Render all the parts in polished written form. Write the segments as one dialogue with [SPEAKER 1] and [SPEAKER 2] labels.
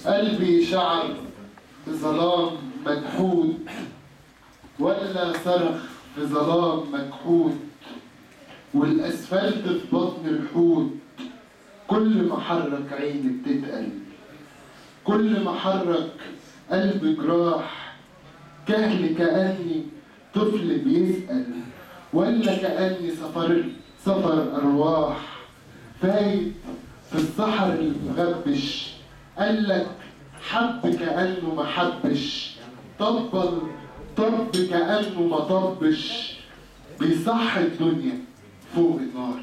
[SPEAKER 1] قلبي شعر في ظلام مجحود، ولا صرخ في ظلام مجحود، والأسفلت في بطن الحوت. كل ما حرك عيني بتتقل، كل ما حرك قلب جراح، كهل كأني طفل بيسأل، ولا كأني سفر أرواح. فايت في الصحر المغبش، قالك حب كأنه ما حبش، طب كأنه ما طبش، بيصحي الدنيا فوق النار.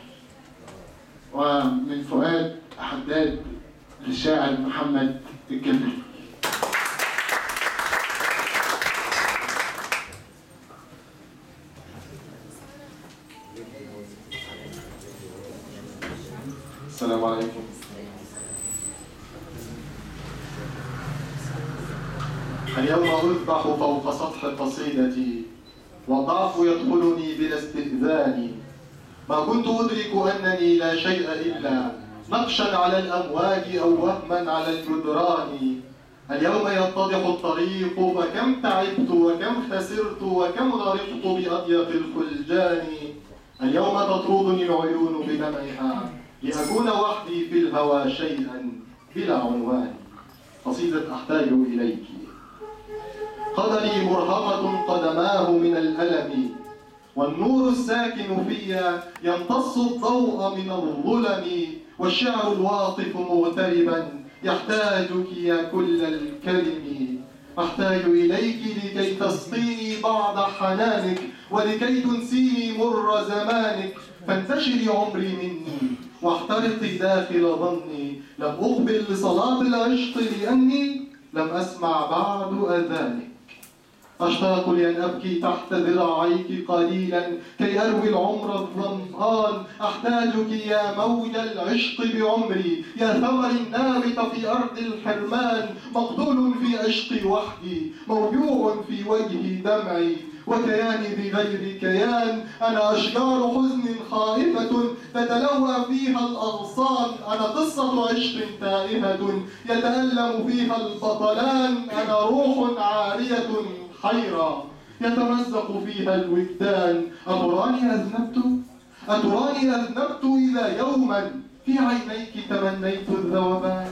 [SPEAKER 1] ومن فؤاد حداد للشاعر محمد الجبري.
[SPEAKER 2] السلام عليكم. اليوم أذبح فوق سطح قصيدتي، والضعف يدخلني بلا استئذان. ما كنت أدرك أنني لا شيء إلا نقشا على الأمواج أو وهما على الجدران. اليوم يتضح الطريق، فكم تعبت وكم خسرت وكم غرقت بأضيق الخلجان. اليوم تطردني العيون بدمعها لأكون وحدي في الهوى شيئا بلا عنوان. قصيدة أحتاج إليك. قدري مرهقة قدماه من الألم، والنور الساكن فيا يمتص الضوء من الظلم، والشعر الواقف مغتربا يحتاجك يا كل الكلم. أحتاج إليك لكي تسقيني بعض حنانك، ولكي تنسيني مر زمانك. فانتشري عمري مني واحترقي داخل ظني، لم أقبل لصلاة العشق لأني لم أسمع بعد أذانك. أشتاق لأن أبكي تحت ذراعيك قليلا كي أروي العمر الظمآن. أحتاجك يا موج العشق بعمري، يا ثمر النابت في أرض الحرمان. مقتول في عشقي وحدي، موجوع في وجهي دمعي، وكياني بغير كيان. أنا أشجار حزن خائفة تتلوى فيها الأغصان. أنا قصة عشق تائهة يتألم فيها البطلان. أنا روح عارية حيرة يتمزق فيها الوجدان. أتراني أذنبت إذا يوما في عينيك تمنيت الذوبان.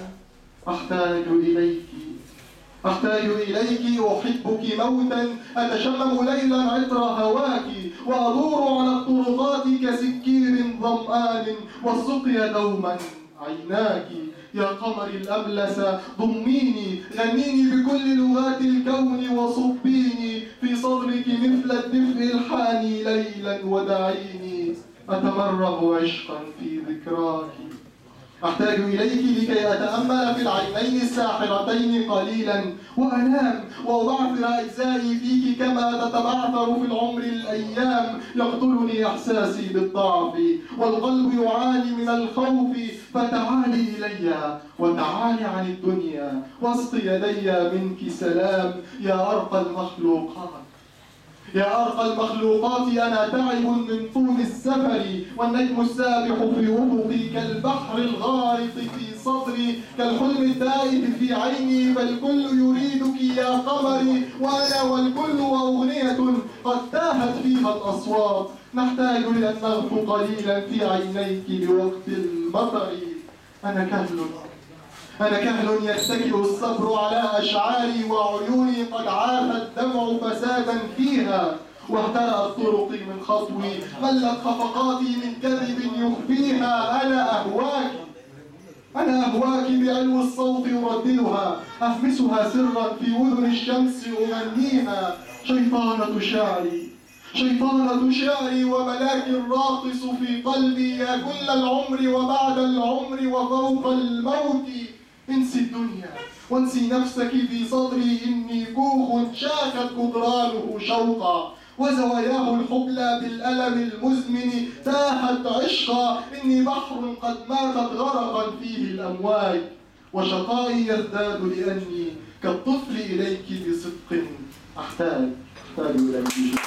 [SPEAKER 2] أحتاج إليك أحبك موتا، أتشمم ليلا عطر هواك، وأدور على الطرقات كسكير ظمآن، والسقيا دوما عيناك. يا قمر الأملس ضميني، غنيني بكل لغات الكون، وصبيني في صدرك مثل الدفء الحاني ليلا، ودعيني أتمرغ عشقا في ذكراك. أحتاج إليك لكي أتأمل في العينين الساحرتين قليلا، وأنام وأبعثر أجزائي فيك كما تتبعثر في العمر الأيام. يقتلني إحساسي بالضعف، والقلب يعاني من الخوف. فتعالي إلي وتعالي عن الدنيا، واسق يدي منك سلام. يا أرقى المخلوقات أنا تعب من طول السفر، والنجم السابح في أفقي كالبحر الغارق في صدري، كالحلم التائه في عيني. فالكل يريدك يا قمري، وأنا والكل وأغنية قد تاهت فيها الأصوات. نحتاج لأن نغفو قليلا في عينيك لوقت المطر. أنا كهل يتكئ الصبر على أشعاري، وعيوني قد عاف الدمع فسادا فيها. واهترأت طرقي من خطوي، ملت خفقاتي من كذب يخفيها. أنا أهواك بعلو الصوت أرددها، أهمسها سرا في أذن الشمس أغنيها. شيطانة شعري وملاك الراقص في قلبي، يا كل العمر وبعد العمر وفوق الموت. انسي الدنيا وانسي نفسك في صدري، إني كوخ شاخت جدرانه شوقا، وزواياه الحبلى بالألم المزمن تاهت عشقا. إني بحر قد ماتت غرقا فيه الأمواج، وشقائي يزداد لأني كالطفل إليك بصدق أحتاج إليك.